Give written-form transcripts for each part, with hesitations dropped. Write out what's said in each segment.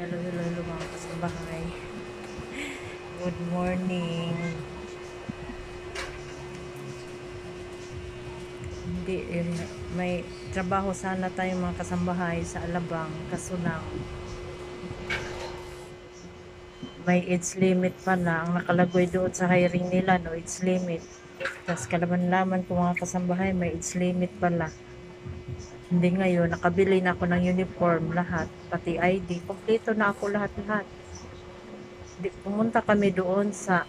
Hello, hello, hello mga kasambahay. Good morning. Hindi, may trabaho sana tayo mga kasambahay sa Alabang. Kaso lang, may age limit pala. Ang nakalagoy doon sa hiring nila, no age limit. Tapos kalaman-laman ko mga kasambahay, may age limit pala. Hindi ngayon, nakabili na ako ng uniform lahat. Pati ID, kompleto na ako lahat-lahat. Pumunta kami doon sa,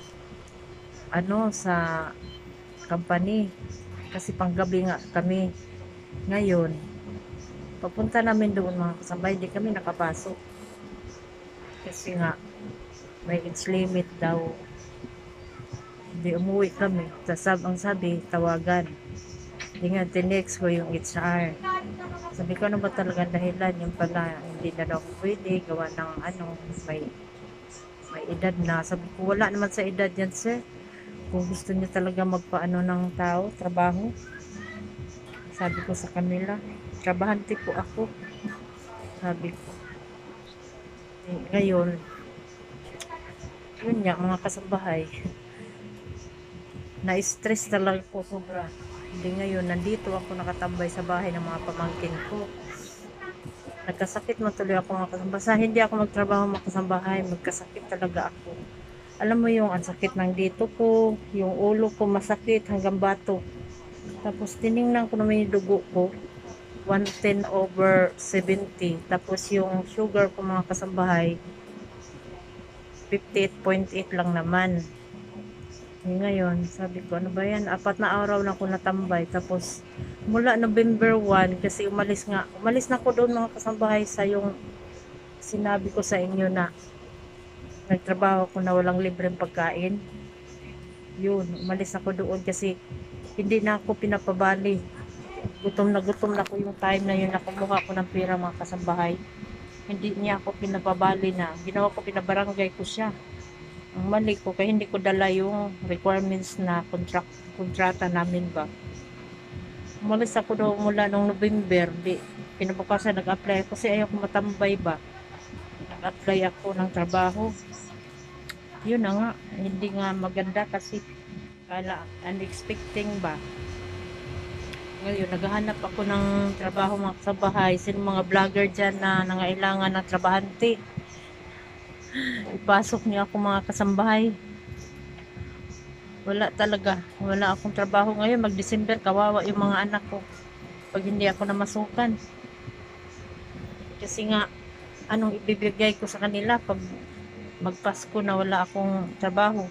sa company. Kasi panggabi nga kami. Ngayon, papunta namin doon mga kasabay, di kami nakapasok. Kasi nga, may age limit daw. Hindi umuwi kami. Ang sabi, tawagan. Hindi nga, tinext ko yung HR. Sabi ko, ano ba talaga dahilan? Yung pala, hindi na daw pwede. Gawa ng may, may edad na. Sabi ko, wala naman sa edad yan, sir. Kung gusto niyo talaga magpaano ng tao, trabaho. Sabi ko sa kanila, trabahante po ako. Sabi ko. Ngayon, yun nga mga kasambahay, na-stress talaga po sobra. Hindi ngayon, nandito ako nakatambay sa bahay ng mga pamangkin ko. Nagkasakit man tuloy ako mga kasambahay. Hindi ako magtrabaho mga kasambahay, magkasakit talaga ako. Alam mo yung ang sakit ng dito ko, yung ulo ko masakit hanggang bato. Tapos tiningnan ko naman yung dugo ko, 110/70. Tapos yung sugar ko mga kasambahay, 58.8 lang naman. Ngayon, sabi ko, ano ba yan? 4 na araw na ako natambay. Tapos, mula November 1, kasi umalis na ako doon mga kasambahay sa yung sinabi ko sa inyo na nagtrabaho ko na walang libreng pagkain. Yun, umalis ako doon kasi hindi na ako pinapabali. Gutom na ako yung time na yun na kumuha ko ng pera mga kasambahay. Hindi niya ako pinapabali na. Ginawa ko, pinabarangay ko siya. Ang mali ko kaya hindi ko dala yung requirements na kontrata namin ba. Umalis ako daw mula nung November, di pinabukasan nag-apply ako kasi ayaw ko matambay ba. Nag-apply ako ng trabaho. Yun na nga, hindi nga maganda kasi kala unexpecting ba. Ngayon, naghahanap ako ng trabaho mga kasabahay. Sino mga vlogger dyan na nangailangan ng trabahante? Ipasok niyo ako mga kasambahay. Wala talaga. Wala akong trabaho ngayon. Mag-December, kawawa yung mga anak ko. Pag hindi ako namasukan. Kasi nga, anong ibibigay ko sa kanila pag magpasko na wala akong trabaho.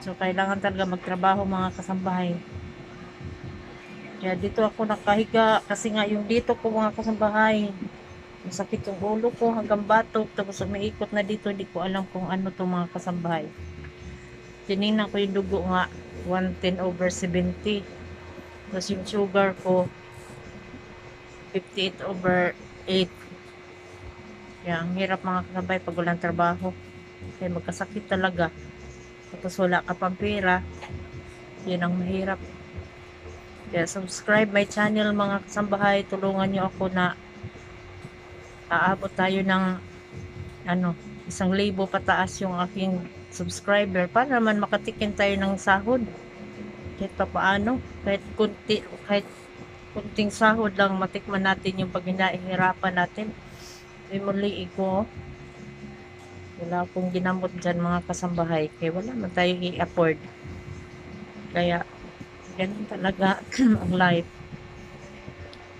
So, kailangan talaga magtrabaho mga kasambahay. Kaya dito ako nakahiga. Kasi nga, yung dito ko mga kasambahay, masakit yung ulo ko hanggang batok. Tapos umiikot na dito. Hindi ko alam kung ano to mga kasambahay. Tinignan ko yung dugo nga, 110/70. Tapos yung sugar ko, 58/8. Kaya ang hirap mga kasabay pag walang trabaho. Kaya magkasakit talaga. Tapos wala ka pang pera. Yan ang mahirap. Kaya subscribe my channel mga kasambahay. Tulungan nyo ako na aabot tayo ng 1,000 pataas yung aking subscriber para naman makatikin tayo ng sahod. Kahit pa paano, kahit kunting sahod lang matikman natin yung pag hinahirapan natin. May muli ko, wala akong ginamot dyan mga kasambahay kaya wala man tayo i-afford. Kaya ganun talaga ang life.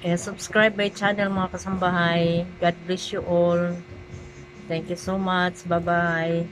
Kaya subscribe my channel mga kasambahay. God bless you all. Thank you so much. Bye bye.